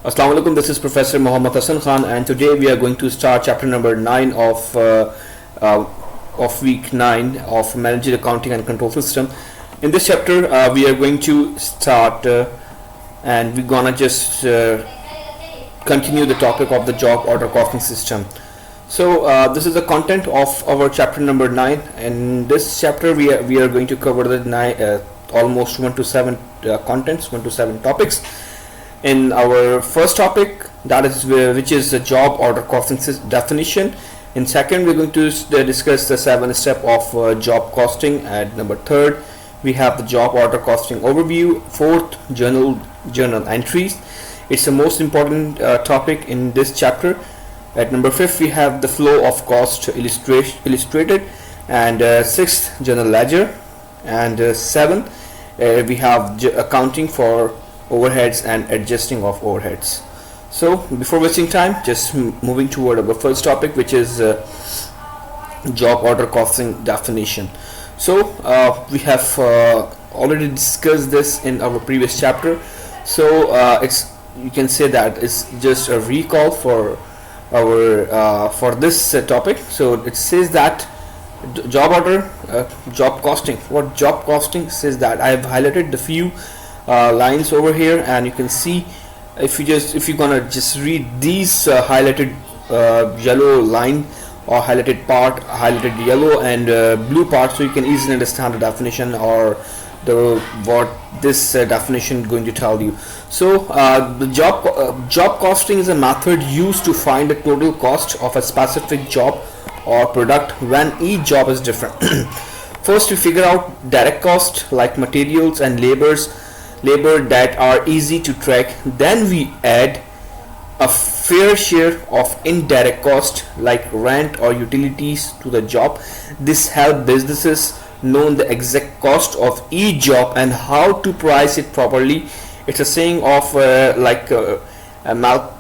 Assalamu alaikum, this is Professor M.Hassan.Khan, and today we are going to start chapter number 9 of week 9 of Managerial Accounting and Control System. In this chapter we are going to start and we're gonna just continue the topic of the job order costing system. So this is the content of our chapter number 9. In this chapter we are going to cover the almost 1 to 7 contents, 1 to 7 topics. In our first topic, that is which is the job order costing definition. In second, we're going to discuss the 7 step of job costing. And number third, we have the job order costing overview. Fourth, journal entries. It's the most important topic in this chapter. At number 5, we have the flow of cost illustrated. And sixth, journal ledger. And 7, we have accounting for overheads and adjusting of overheads. So before wasting time, just moving toward our first topic, which is job order costing definition. So we have already discussed this in our previous chapter, so you can say that it's just a recall for our for this topic. So it says that job order job costing. What job costing says that I have highlighted the few lines over here, and you can see if you're gonna just read these highlighted yellow line or highlighted part, highlighted yellow and blue part, so you can easily understand the definition or what this definition is going to tell you. So the job costing is a method used to find the total cost of a specific job or product when each job is different. First, we figure out direct cost like materials and labor that are easy to track. Then we add a fair share of indirect cost like rent or utilities to the job. This helps businesses know the exact cost of each job and how to price it properly. It's a saying of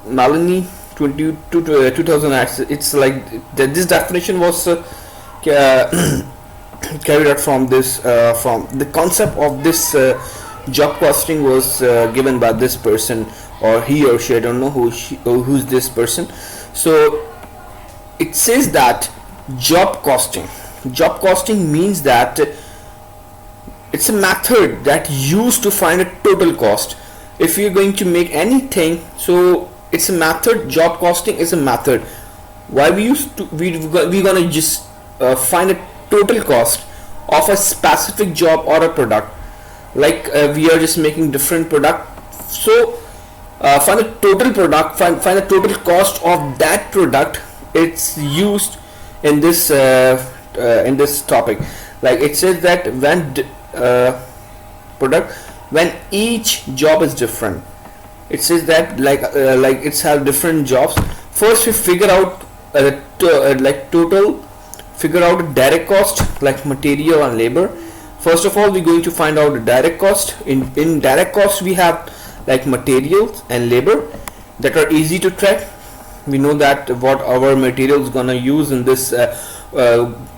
Maloney 2000. It's like this definition was carried out from this from the concept of this job costing was given by this person, or he or she, I don't know who's this person. So it says that job costing means that it's a method that used to find a total cost. If you're going to make anything, so it's a method. Job costing is a method. Why we're gonna just find a total cost of a specific job or a product. Like we are just making different product, so find a total product, find the total cost of that product. It's used in this topic. Like it says that when each job is different, it says that like it's have different jobs. First we figure out figure out direct cost like material and labor. First of all, we're going to find out the direct cost. In direct cost, we have like materials and labor that are easy to track. We know that what our material is gonna use in this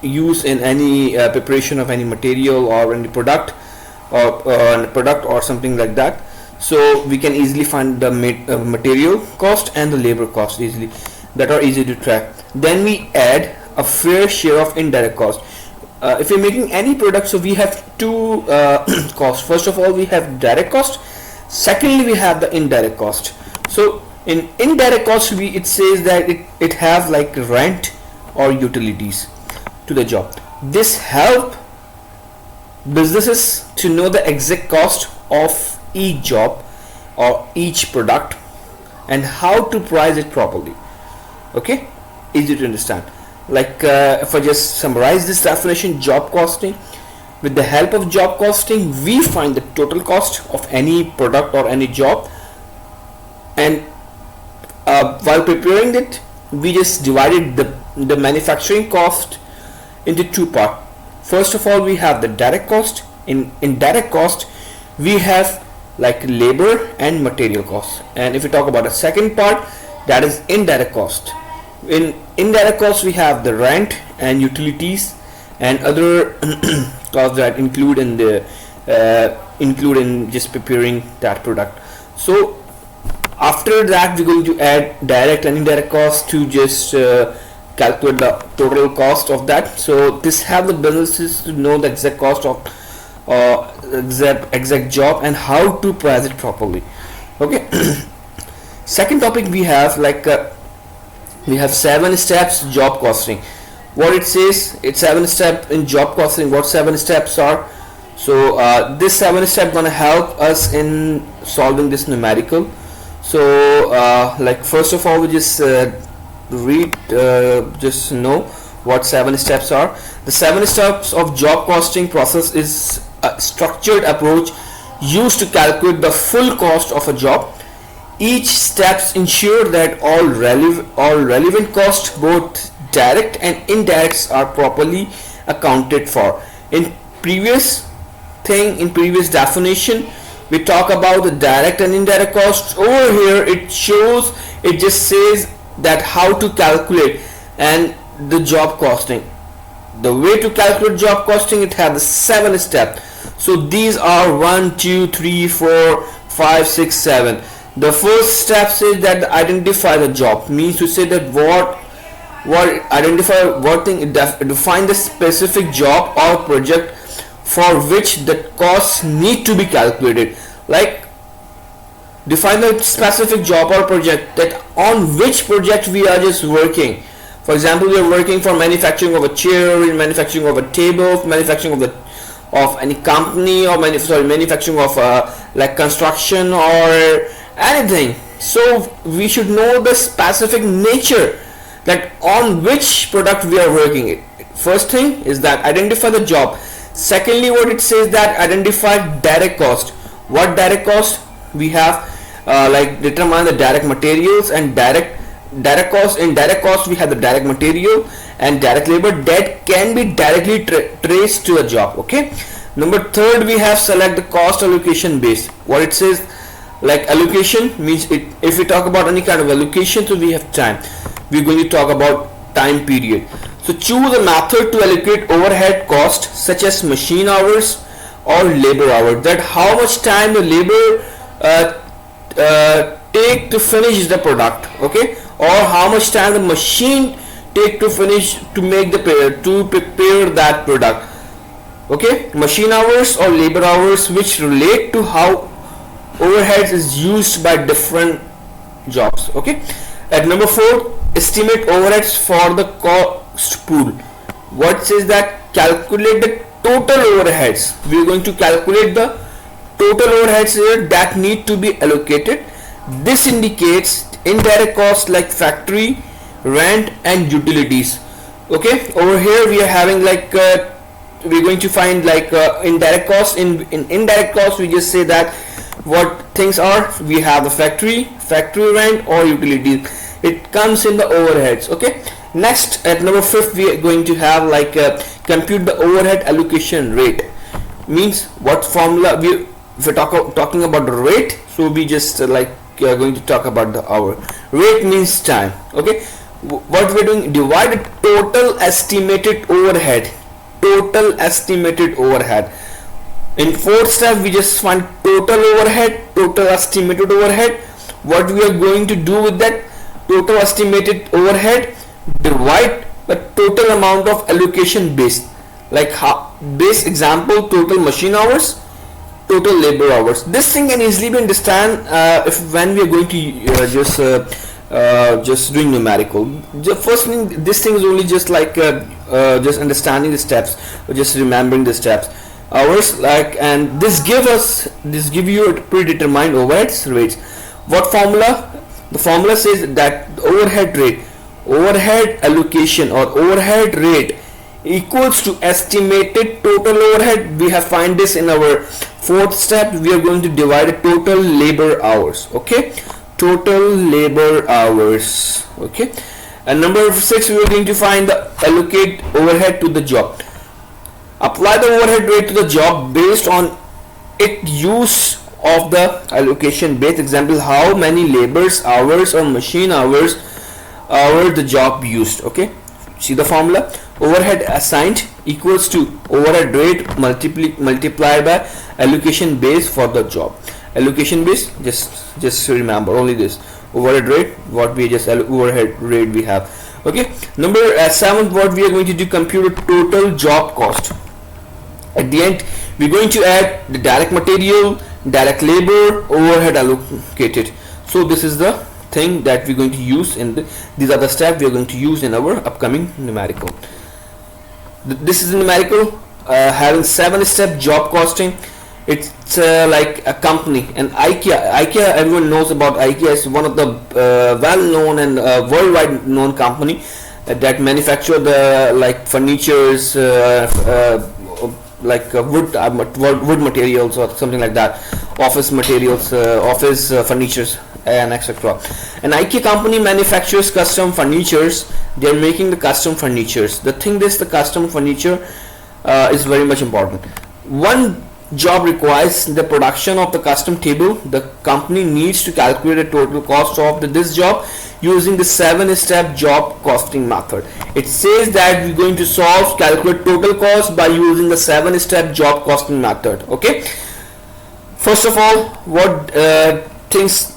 use in any preparation of any material or any product or something like that. So we can easily find the material cost and the labor cost easily, that are easy to track. Then we add a fair share of indirect cost. If you're making any product, so we have two costs. First of all, we have direct cost. Secondly, we have the indirect cost. So in indirect cost, it says that it have like rent or utilities to the job. This help businesses to know the exact cost of each job or each product and how to price it properly. Okay, easy to understand. Like if I just summarize this definition, job costing, with the help of job costing we find the total cost of any product or any job, and while preparing it we just divided the manufacturing cost into two parts. First of all, we have the direct cost. In direct cost we have like labor and material cost, and if we talk about the second part, that is indirect cost. In indirect cost we have the rent and utilities and other costs that include in just preparing that product. So After that, we're going to add direct and indirect cost to just calculate the total cost of that. So this helps the businesses to know the exact cost of exact job and how to price it properly. Okay. Second topic we have we have 7 steps job costing. What it says, it's 7 steps in job costing. What 7 steps are? So this 7 step gonna help us in solving this numerical. So like first of all, we just read just know what 7 steps are. The 7 steps of job costing process is a structured approach used to calculate the full cost of a job. Each steps ensure that all relevant costs, both direct and indirect, are properly accounted for. In previous definition, we talk about the direct and indirect costs. Over here it just says that how to calculate and the job costing. The way to calculate job costing, it has the 7 steps. So these are 1, 2, 3, 4, 5, 6, 7. The first step says that identify the job, means to say that identify what thing, define the specific job or project for which the costs need to be calculated. Like define the specific job or project, that on which project we are just working. For example, we are working for manufacturing of a chair, manufacturing of a table, manufacturing of any company, or manufacturing of like construction or anything. So we should know the specific nature that on which product we are working. First thing is that identify the job. Secondly, what it says that identify direct cost. What direct cost we have? Like determine the direct materials and direct cost. In direct cost we have the direct material and direct labor that can be directly traced to a job. Okay. Number third, we have select the cost allocation base. What it says, like allocation means if we talk about any kind of allocation, so we have time. We're going to talk about time period. So choose a method to allocate overhead cost such as machine hours or labor hours, that how much time the labor take to finish the product, okay, or how much time the machine take to finish to make the prepare that product. Okay, machine hours or labor hours, which relate to how overheads is used by different jobs. Okay, at number 4, estimate overheads for the cost pool. What says that calculate the total overheads. We are going to calculate the total overheads here that need to be allocated. This indicates indirect costs like factory, rent and utilities. Okay, over here we are having like we're going to find like indirect costs. In indirect costs, we just say that what things are. We have the factory rent or utilities. It comes in the overheads. Okay, next at number 5 we are going to have like compute the overhead allocation rate. Means what formula we, if we're talking about the rate, so we just going to talk about the hour. Rate means time. Okay, what we're doing, divide the total estimated overhead. In fourth step, we just find total estimated overhead. What we are going to do with that total estimated overhead, divide the total amount of allocation base. Like base example, total machine hours, total labor hours. This thing can easily be understand when we are going to just doing numerical. The first thing, this thing is only just like just understanding the steps, or just remembering the steps. Hours, like, and this give you a predetermined overhead rates. What formula? The formula says that the overhead allocation or overhead rate equals to estimated total overhead. We have find this in our fourth step. We are going to divide the total labor hours. Okay, total labor hours. Okay, and number 6, we are going to find the allocate overhead to the job. Apply the overhead rate to the job based on its use of the allocation base. Example, how many laborers hours or machine hours the job used. Okay, see the formula. Overhead assigned equals to overhead rate multiplied by allocation base for the job. Allocation base, just remember only this. Overhead rate, what we just overhead rate we have. Okay, number 7, what we are going to do, compute total job cost. At the end we're going to add the direct material, direct labor, overhead allocated. So this is the thing that we're going to use in these are the steps we are going to use in our upcoming numerical. This is a numerical having 7-step job costing. It's like a company, and IKEA, everyone knows about IKEA. Is one of the well-known and worldwide known company that manufacture the like furnitures, like wood materials or something like that, office materials, office furnitures and etc. An IKEA company manufactures custom furnitures. They are making the custom furnitures. The thing is, the custom furniture is very much important. One job requires the production of the custom table. The company needs to calculate the total cost of this job using the 7-step job costing method. It says that we're going to calculate total cost by using the 7-step job costing method. Okay, first of all, what things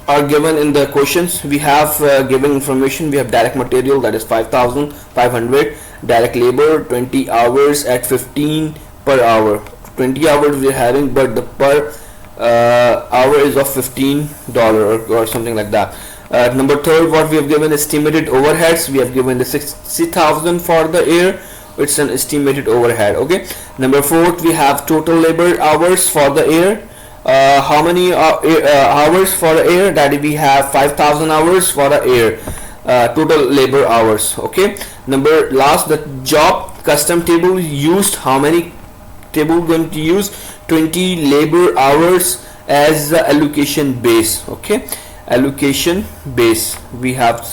are given in the questions? We have given information. We have direct material, that is 5,500, direct labor 20 hours at 15 per hour. 20 hours we are having, but the per hour is of $15 or something like that. Number 3, what we have given estimated overheads. We have given the 60,000 for the year. It's an estimated overhead. Okay. Number 4, we have total labor hours for the year. How many hours for the year? That we have 5,000 hours for the year. Total labor hours. Okay. Number last, the job custom table used. How many table going to use? 20 labor hours as the allocation base. Okay, allocation base. We have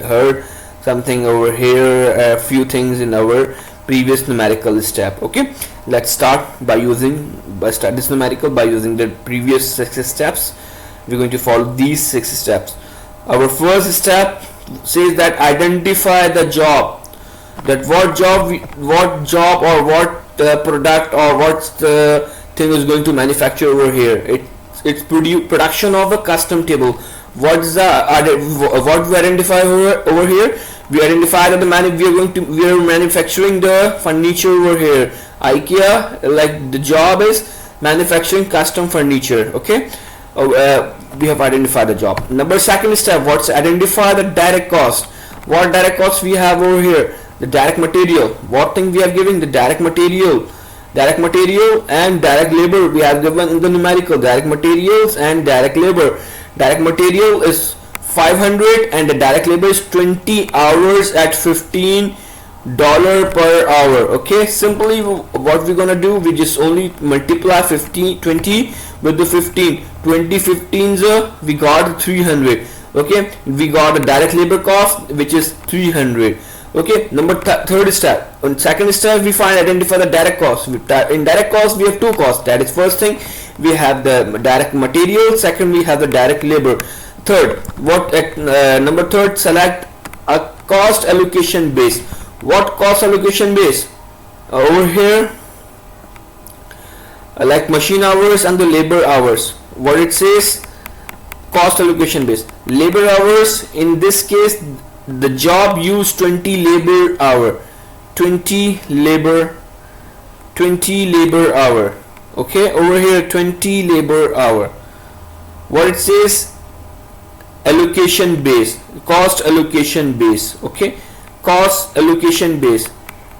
heard something over here, a few things in our previous numerical step. Okay, let's start this numerical by using the previous 6 steps. We're going to follow these 6 steps. Our first step says that identify the job. That what job or what product or what thing is going to manufacture over here. It's production of a custom table. What we identify over here? We identify that we are manufacturing the furniture over here. IKEA, like the job is manufacturing custom furniture. Okay, we have identified the job. Second step, what's identify the direct cost. What direct cost we have over here? The direct material. What thing we are giving? The direct material and direct labor we have given in the numerical. Direct materials and direct labor. Direct material is 500 and the direct labor is 20 hours at $15 per hour. Okay, simply what we're gonna do, we just only multiply 20 with the 15. 20 15s, we got 300. Okay, we got the direct labor cost, which is 300. Okay, third step. On second step, we identify the direct cost. In direct cost, we have 2 costs. That is, first thing, we have the direct material. Second, we have the direct labor. Third, number 3, select a cost allocation base. What cost allocation base? Over here, like machine hours and the labor hours. What it says, cost allocation base. Labor hours, in this case, the job used 20 labor hour. 20 labor hour. Okay, over here 20 labor hour. What it says, allocation base, cost allocation base. Okay, cost allocation base.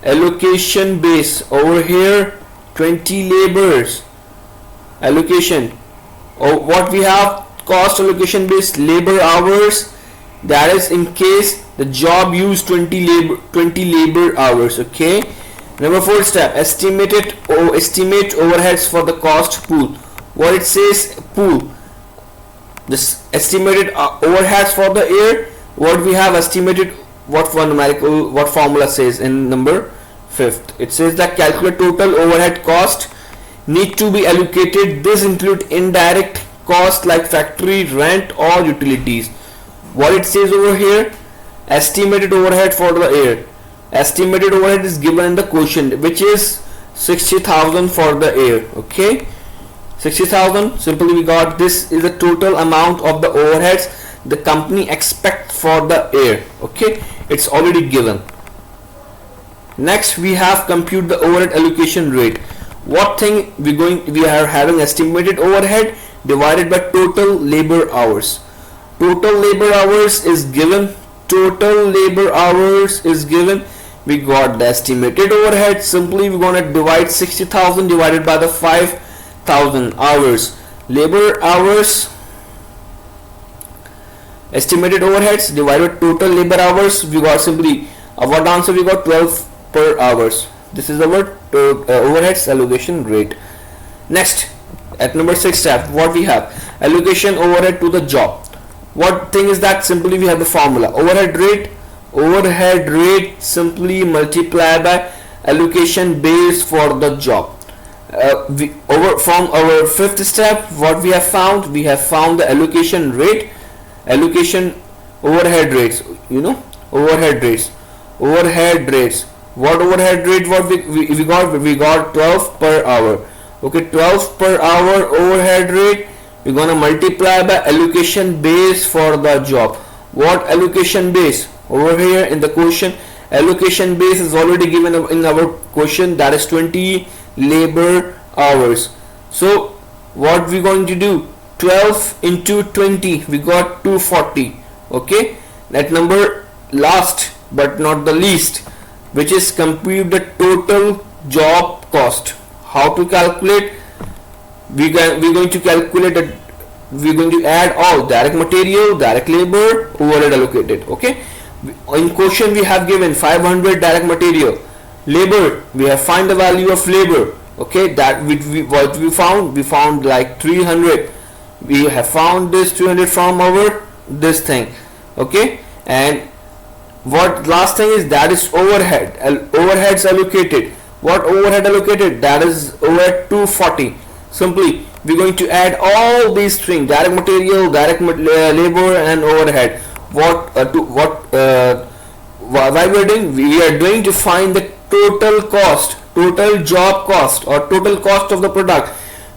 Allocation base over here 20 labors. Allocation. What we have, cost allocation base, labor hours. That is in case the job used 20 labor hours. Okay. Number 4 step, estimate overheads for the cost pool. What it says, pool. This estimated overheads for the year. What we have estimated, what formula says in number 5th. It says that calculate total overhead cost need to be allocated. This include indirect cost like factory rent or utilities. What it says over here, estimated overhead for the year. Estimated overhead is given in the question, which is 60,000 for the year. Okay, 60,000. Simply we got this is the total amount of the overheads the company expects for the year. Okay, it's already given. Next we have compute the overhead allocation rate. What thing we are having estimated overhead divided by total labor hours. Total labor hours is given. Total labor hours is given. We got the estimated overhead. Simply we're gonna divide 60,000 divided by the 5,000 hours. Labor hours, estimated overheads divided by total labor hours. We got simply what answer we got 12 per hours. This is our overheads allocation rate. Next, at number 6 step, what we have allocation overhead to the job. What thing is that? Simply we have the formula overhead rate simply multiply by allocation base for the job. From our 5th step, what we have found the allocation rate, allocation overhead rates, overhead rates. What overhead rate what we got 12 per hour. Okay, 12 per hour overhead rate. We're gonna multiply by allocation base for the job. What allocation base? Over here in the question, allocation base is already given in our question, that is 20 labor hours. So what we going to do? 12 into 20, we got 240. Okay, that number last but not the least, which is compute the total job cost. How to calculate? We're going to calculate that we're going to add all direct material, direct labor, overhead allocated. Okay, in question we have given 500 direct material, labor we have find the value of labor. Okay, that what we found like 300. We have found this 300 from our this thing. Okay, and what last thing is that is overhead overheads allocated. What overhead allocated? That is over 240. Simply we're going to add all these things: direct material, direct labor, and overhead. Why we're doing? We are doing to find the total cost, total job cost, or total cost of the product,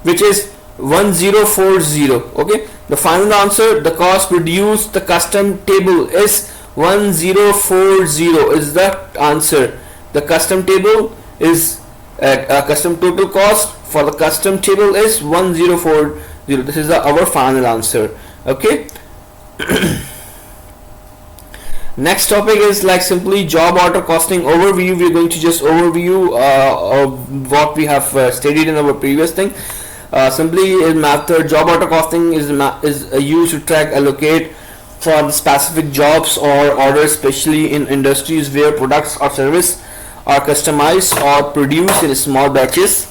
which is 1040. Okay, the final answer, the cost produced the custom table is 1040 is the answer. The custom table is custom total cost for the custom table is 1040. This is our final answer. Okay. Next topic is like simply job order costing overview. We're going to just overview of what we have studied in our previous thing. Simply in method, job order costing is used to track, allocate for the specific jobs or orders, especially in industries where products or service are customized or produced in small batches.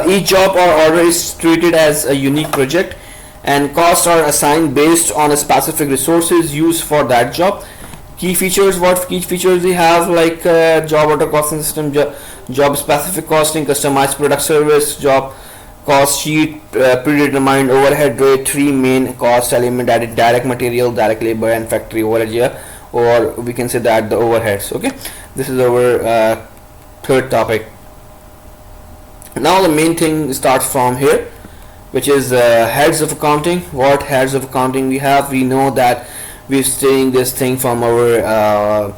Each job or order is treated as a unique project, and costs are assigned based on a specific resources used for that job. Key features, what key features we have, like job order costing system, job specific costing, customized product service, job cost sheet, predetermined overhead rate, 3 main cost element, added direct material, direct labor, and factory overhead here, or we can say that the overheads. Okay, this is our third topic. Now the main thing starts from here, which is heads of accounting. What heads of accounting we have? We know that we're studying this thing from our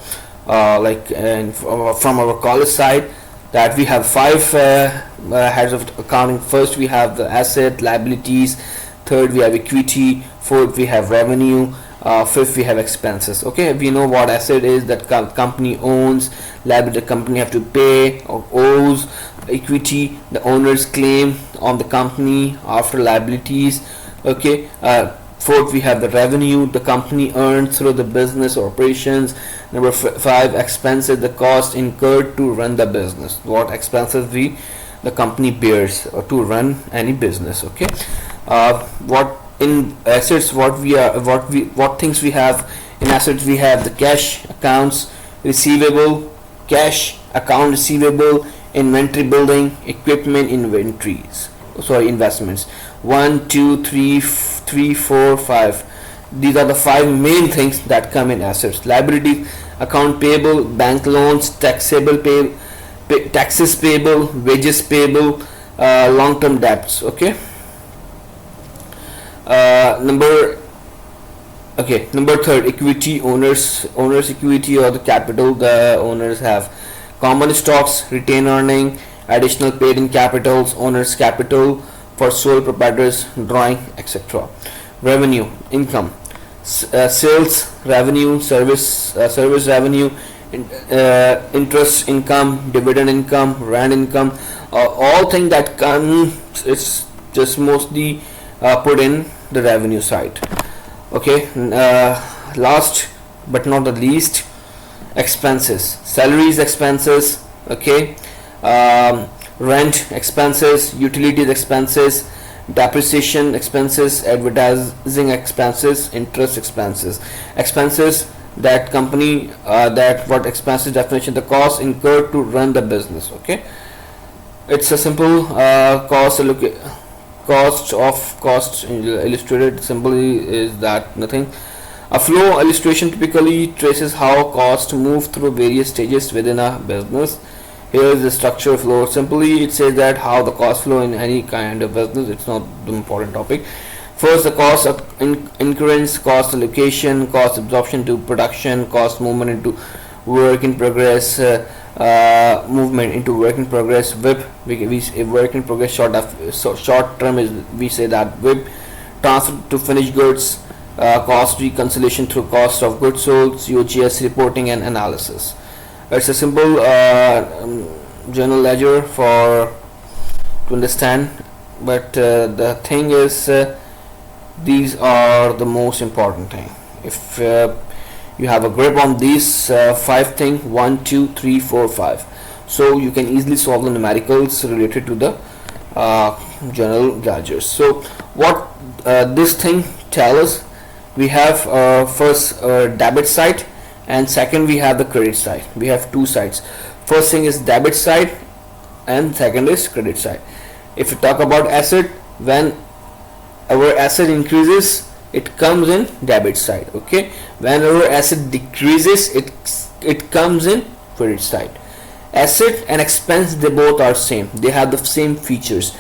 from our college side, that we have 5 heads of accounting. First we have the asset, liabilities. Third we have equity. Fourth we have revenue. Fifth we have expenses. Okay, we know what asset is, that company owns. Liability, the company have to pay or owes. Equity, the owner's claim on the company after liabilities. Okay, fourth we have the revenue, the company earns through the business operations. Number 5, expenses, the cost incurred to run the business. What expenses the company bears to run any business. Okay, what in assets, what things we have in assets? We have the cash accounts receivable, cash account receivable, inventory building, equipment investments. 1 2 3 4 5. These are the 5 main things that come in assets. Liability, account payable, bank loans, taxes payable, wages payable, long-term debts. Okay, Number third, equity. Owners equity or the capital. The owners have common stocks, retained earning, additional paid in capitals, owners capital for sole proprietors, drawing, etc. Revenue, income, sales revenue, service revenue, interest income, dividend income, rent income, all things that come, it's just mostly put in the revenue side. Okay, last but not the least, expenses, salaries expenses, okay, rent expenses, utilities expenses, depreciation expenses, advertising expenses, interest expenses that company, that what expenses definition, the cost incurred to run the business. Okay, it's a simple cost illustrated simply is that nothing. A flow illustration typically traces how costs move through various stages within a business. Here is the structure flow. Simply it says that how the cost flow in any kind of business. It's not the important topic. First, the cost of incurrence, cost allocation, cost absorption to production, cost movement into work in progress, movement into work in progress. WIP, we say work in progress. Short term is we say that WIP. Transfer to finished goods, cost reconciliation through cost of goods sold, COGS reporting and analysis. It's a simple journal ledger for to understand, but the thing is, these are the most important thing. If you have a grip on these 5 things, 1 2 3 4 5, so you can easily solve the numericals related to the journal ledgers. So what this thing tells us, we have first debit side, and second we have the credit side. We have two sides. First thing is debit side and second is credit side. If you talk about asset, when our asset increases, it comes in debit side. Okay, when our asset decreases, it comes in credit side. Asset and expense, they both are same, they have the same features.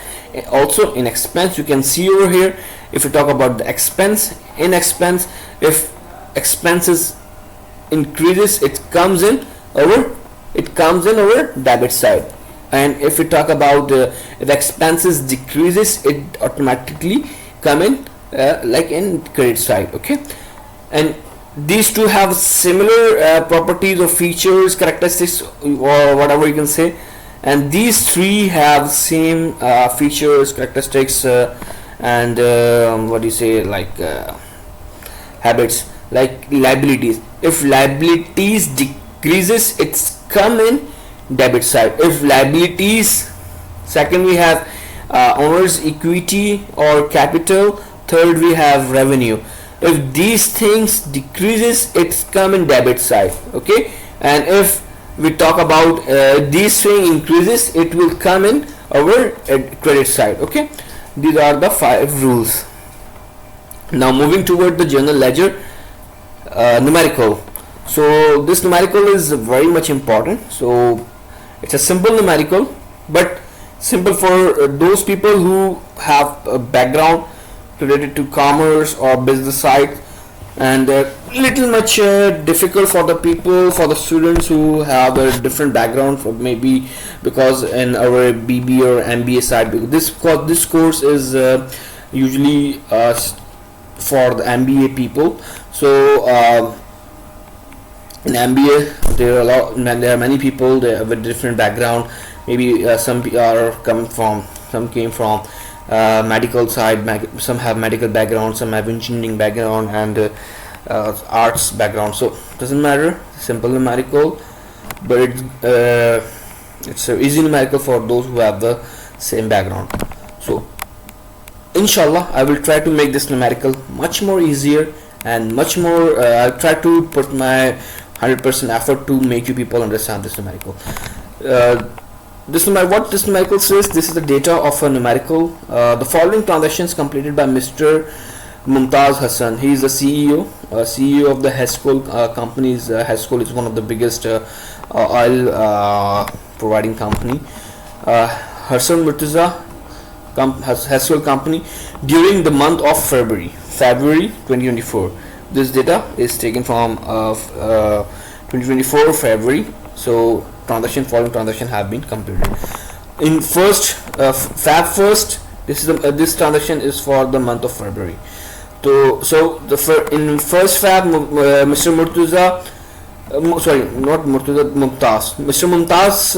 Also in expense, you can see over here, if you talk about the expense, in expense, if expenses increases, it comes in our debit side. And if we talk about if expenses decreases, it automatically come in like in credit side. Okay, and these two have similar properties or features, characteristics, or whatever you can say, and these three have same features, characteristics, and what do you say, like habits. Like liabilities, if liabilities decreases, it's come in debit side. If liabilities, second we have owner's equity or capital, third we have revenue. If these things decreases, it's come in debit side. Okay, and if we talk about these thing increases, it will come in our credit side. Okay, these are the 5 rules. Now moving toward the journal ledger, numerical. So this numerical is very much important. So it's a simple numerical, but simple for those people who have a background related to commerce or business side, and little much difficult for the people, for the students who have a different background, for maybe because in our BB or MBA side, this course is usually for the MBA people. So in MBA there are many people with different background. Maybe some came from medical side, some have medical background, some have engineering background, and arts background. So doesn't matter, simple numerical, but it's a easy numerical for those who have the same background. So inshallah I will try to make this numerical much more easier and much more I'll try to put my 100% effort to make you people understand this numerical. What this numerical says, this is the data of a numerical. The following transactions completed by Mr. Mumtaz Hassan. He is the CEO of the HESCOL companies. HESCOL is one of the biggest oil providing company. Hassan Murtaza HESCOL company during the month of February 2024. This data is taken from 2024 February. So following transaction have been completed. In first Feb 1st, this transaction is for the month of February. So in first Feb, Mr. Murtaza, Mumtaz. Mr. Mumtaz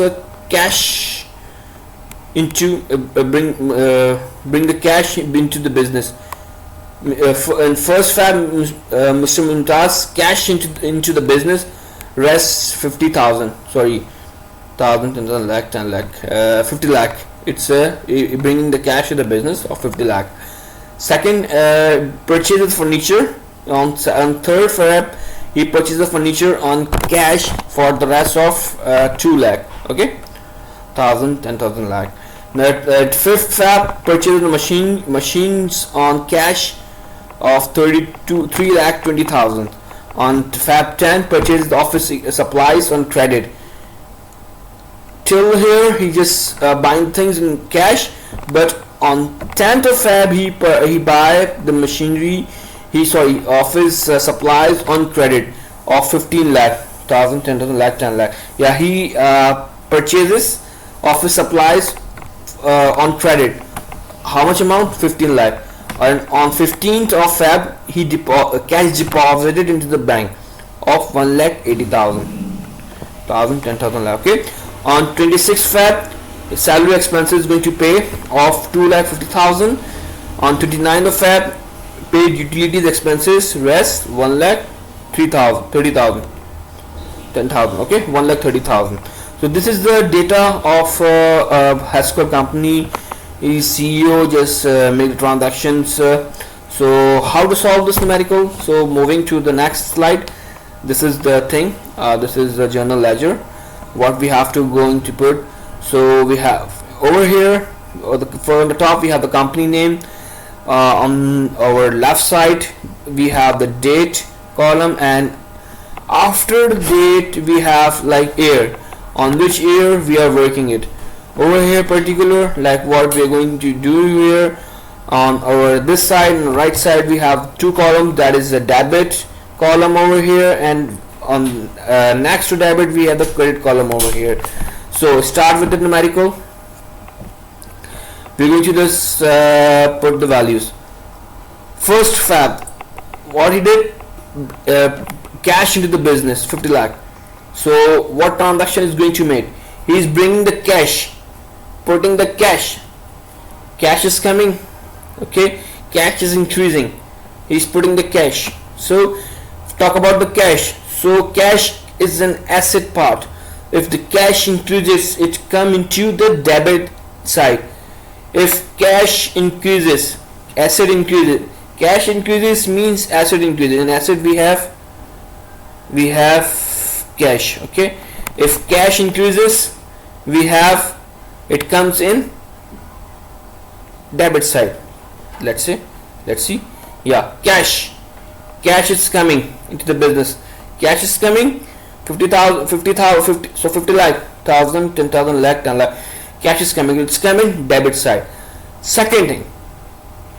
cash into bring the cash into the business. In first Feb, Mr. Mumtaz cash into the business. Rest 50,000. Sorry, 10 lakh, 50 lakh. It's bringing the cash to the business of 50 lakh. Second, purchase of furniture on 3rd Feb. He purchased the furniture on cash for the rest of 2 lakh. Okay, 10,000 lakh. At 5th Feb, purchased the machines on cash of 3 lakh 20,000. On Feb 10, purchased the office supplies on credit. Till here, he just buying things in cash, but on 10th of Feb, he buy the machinery. Office supplies on credit of 15 lakh, 10,000 lakh, 10 lakh. Yeah, he purchases office supplies on credit. How much amount? 15 lakh. And on 15th of Feb, he cash deposited into the bank of 1,80,000, 10,000 lakh. Okay. On 26th Feb, salary expenses is going to pay of 2,50,000. On 29th of Feb, paid utilities expenses, rest 1,30,000, 10,000. Okay, 1,30,000. So this is the data of Hasco company. His CEO just made the transactions. So how to solve this numerical? So moving to the next slide. This is the thing. This is the journal ledger. What we have to going to put. So we have over here, on the top we have the company name. On our left side we have the date column, and after the date we have like year, on which year we are working it. Over here particular, like what we are going to do here. On our this side and right side we have two columns, that is the debit column over here, and on next to debit we have the credit column over here. So start with the numerical. We're going to just put the values. First Feb, what he did, cash into the business 50 lakh. So what transaction is going to make? He is bringing the cash, putting the cash is coming. Okay, cash is increasing, he's putting the cash. So talk about the cash. So cash is an asset part. If the cash increases, it come into the debit side. If cash increases, asset increases. Cash increases means asset increases. In asset we have cash. Okay, if cash increases, we have it comes in debit side. Let's see. Yeah, cash is coming into the business. Cash is coming 50,000, 50,000, so 50 lakh, 1,000, 10,000 lakh, 10 lakh. Cash is coming, it's coming debit side. Second thing,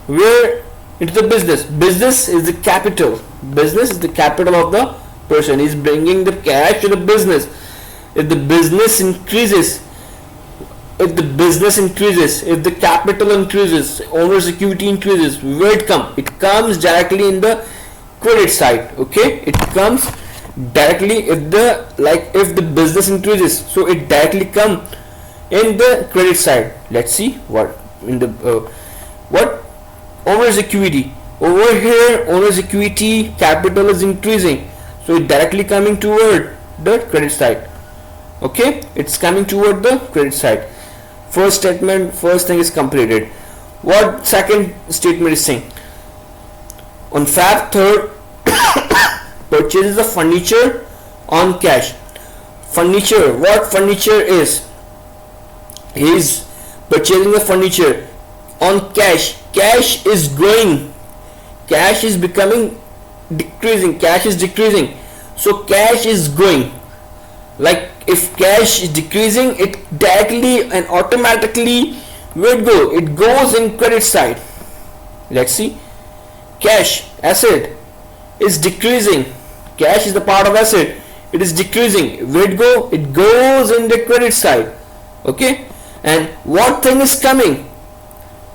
where into the business is the capital. Business is the capital of the person. He's bringing the cash to the business. If the business increases, if the capital increases, owner's equity increases, where it comes? It comes directly in the credit side. Okay, it comes directly if the business increases, so it directly come in the credit side. Let's see what in the what owner's equity. Over here, owner's equity capital is increasing, so it directly coming toward the credit side. Okay, it's coming toward the credit side. First thing is completed. What second statement is saying? On Feb 3rd, purchases of furniture on cash. Furniture, what furniture is? He is purchasing the furniture on cash. Cash is growing. Cash is becoming decreasing. Cash is decreasing. So cash is growing. Like if cash is decreasing, it directly and automatically where it go? It goes in credit side. Let's see. Cash, asset, is decreasing. Cash is the part of asset. It is decreasing. Where it go? It goes in the credit side. Okay. And what thing is coming?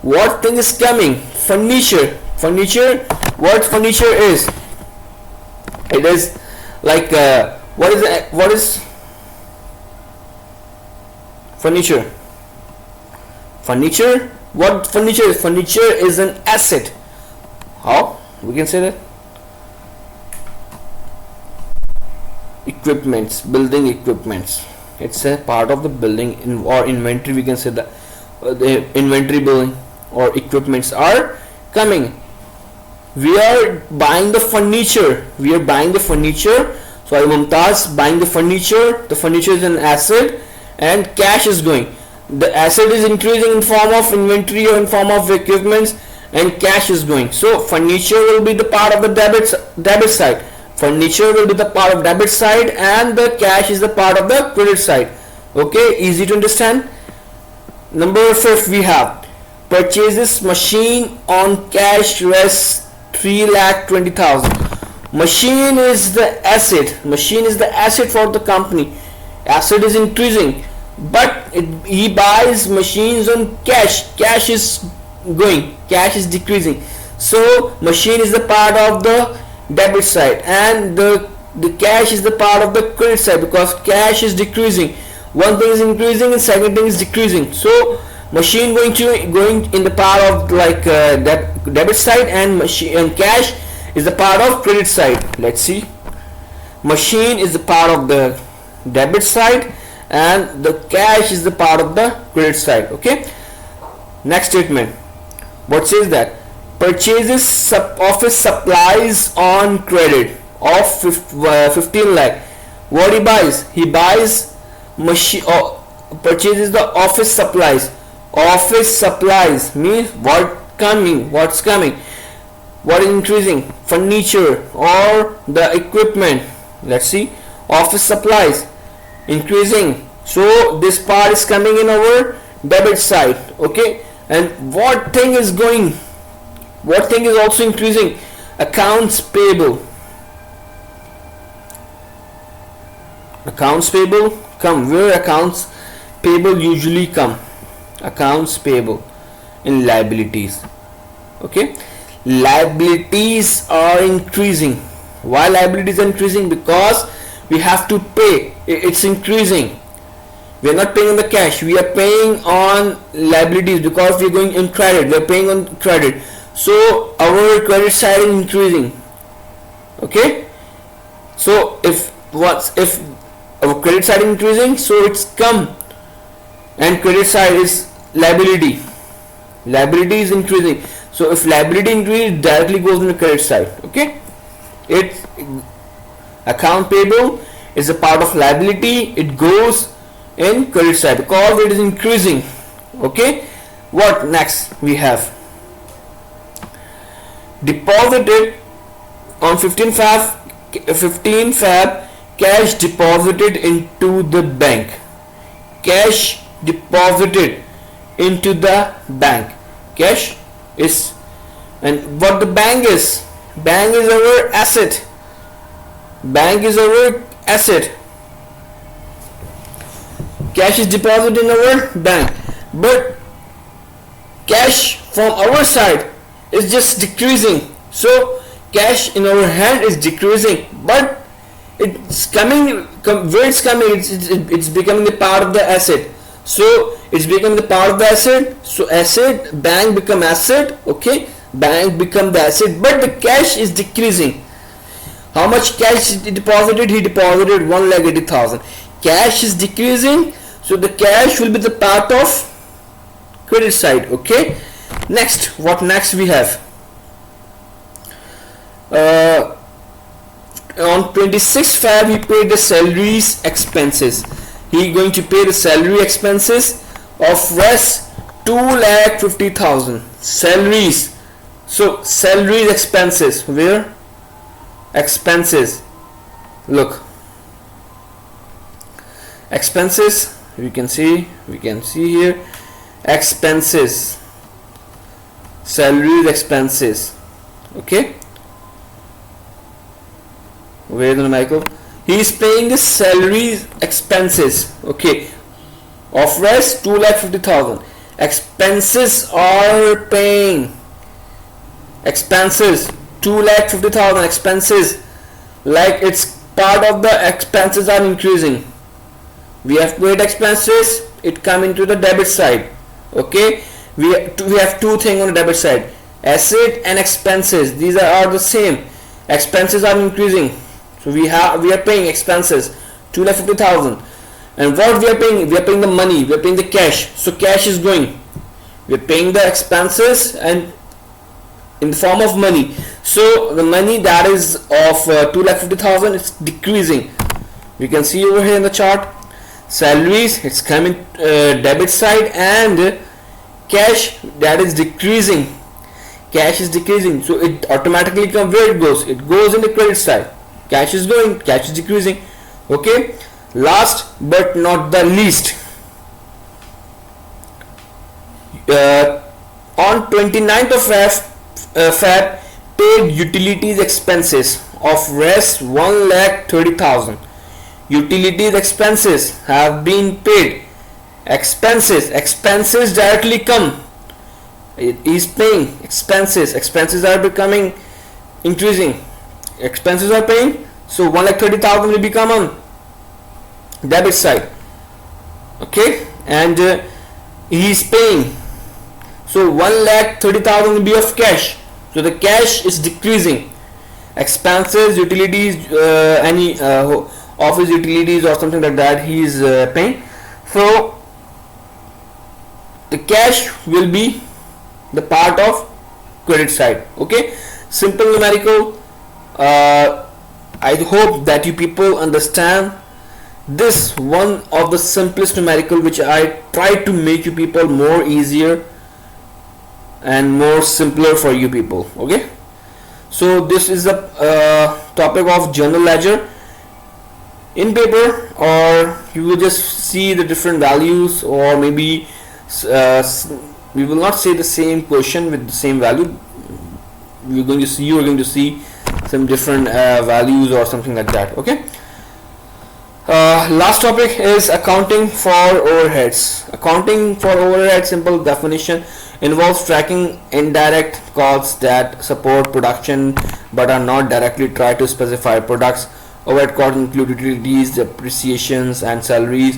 What thing is coming? Furniture. Furniture. What furniture is? It is like what is furniture? Furniture. What furniture is? Furniture is an asset. How we can say that? Equipments, building equipments. It's a part of the building or inventory. We can say that the inventory building or equipments are coming. We are buying the furniture. We are buying the furniture. So Mumtaz buying the furniture. The furniture is an asset, and cash is going. The asset is increasing in form of inventory or in form of equipments, and cash is going. So furniture will be the part of the debit side. Furniture will be the part of debit side, and the cash is the part of the credit side. Okay, easy to understand. Number 5, we have purchases machine on cash rest 3,20,000. Machine is the asset. Machine is the asset for the company. Asset is increasing, but he buys machines on cash. Cash is going. Cash is decreasing. So machine is the part of the debit side, and the cash is the part of the credit side, because cash is decreasing. One thing is increasing and second thing is decreasing. So machine going in the part of like debit side, and cash is the part of credit side. Let's see. Machine is the part of the debit side, and the cash is the part of the credit side. Okay. Next statement. What says that? Purchases office supplies on credit of 15 lakh. What he buys? He buys machine or purchases the office supplies. Office supplies means what's coming? What is increasing? Furniture or the equipment. Let's see. Office supplies increasing. So this part is coming in our debit side. Okay. And what thing is going? What thing is also increasing? Accounts payable. Accounts payable come where? Accounts payable usually come. Accounts payable in liabilities. Okay. Liabilities are increasing. Why liabilities are increasing? Because we have to pay. It's increasing. We are not paying on the cash. We are paying on liabilities because we are going in credit. We are paying on credit. So our credit side is increasing. Okay. So if our credit side is increasing, so it's come, and credit side is liability. Liability is increasing. So if liability increases, it directly goes in the credit side. Okay. Account payable is a part of liability. It goes in credit side because it is increasing. Okay. What next we have? Deposited on 15 Feb, cash deposited into the bank. Cash deposited into the bank. Cash is, and what the bank is? Bank is our asset. Bank is our asset. Cash is deposited in our bank, but cash from our side is just decreasing. So cash in our hand is decreasing, but it's coming. Where it's coming? It's becoming the part of the asset. So it's becoming the part of the asset. So asset, bank become asset. Okay, bank become the asset, but the cash is decreasing. How much cash he deposited? He deposited 1,80,000. Cash is decreasing, so the cash will be the part of credit side. Okay. Next, what next we have? On 26 Feb, he paid the salaries expenses. He going to pay the salary expenses of rest 2,50,000 salaries. So salaries expenses, where? Expenses. Look, expenses. We can see here expenses. salaries, expenses. Okay, where is the numerical? He is paying the salaries, expenses. Okay, of rest 2,50,000. Expenses are paying expenses 2,50,000 expenses, like it's part of the expenses are increasing. We have paid expenses, it come into the debit side. Okay, we have two things on the debit side, asset and expenses. These are the same. Expenses are increasing, so we are paying expenses 2,50,000. And what we are paying? We are paying the money, we are paying the cash. So cash is going, we are paying the expenses and in the form of money. So the money that is of 2,50,000 is decreasing. We can see over here in the chart, salaries, it's coming debit side, and cash, that is decreasing. Cash is decreasing, so it automatically comes, where it goes? It goes in the credit side. Cash is going, cash is decreasing. Okay, last but not the least, on 29th of Feb, paid utilities expenses of rest 1,30,000. Utilities expenses have been paid. Expenses directly come. It is paying expenses. Expenses are becoming increasing. Expenses are paying, so 1,30,000 will become on debit side. Okay, and he is paying, so 1,30,000 will be of cash. So the cash is decreasing. Expenses, utilities, any office utilities or something like that, he is paying. So the cash will be the part of credit side. Okay, simple numerical. I hope that you people understand this, one of the simplest numerical which I try to make you people more easier and more simpler for you people. Okay, so this is the topic of journal ledger. In paper, or you will just see the different values, or maybe we will not say the same question with the same value. You are going to see some different values or something like that. Okay, last topic is accounting for overheads. Accounting for overhead, simple definition, involves tracking indirect costs that support production but are not directly tied to specified products. Overhead costs include utilities, depreciations, and salaries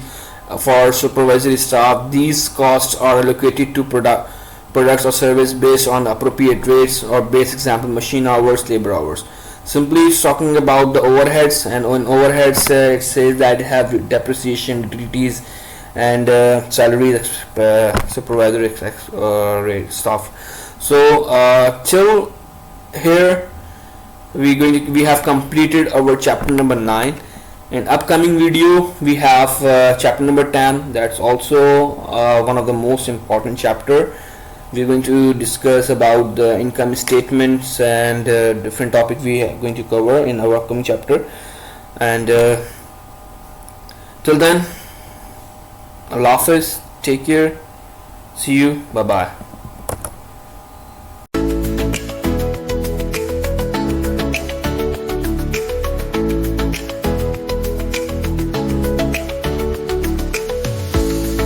for supervisory staff. These costs are allocated to products or service based on appropriate rates, or base example, machine hours, labor hours. Simply it's talking about the overheads, and on overheads it says that you have depreciation, utilities, and salaries, supervisory rate stuff. So till here we have completed our chapter number 9. In upcoming video we have chapter number 10. That's also one of the most important chapter. We're going to discuss about the income statements and different topics we are going to cover in our upcoming chapter. And till then, Allah Hafiz, take care, see you, bye bye.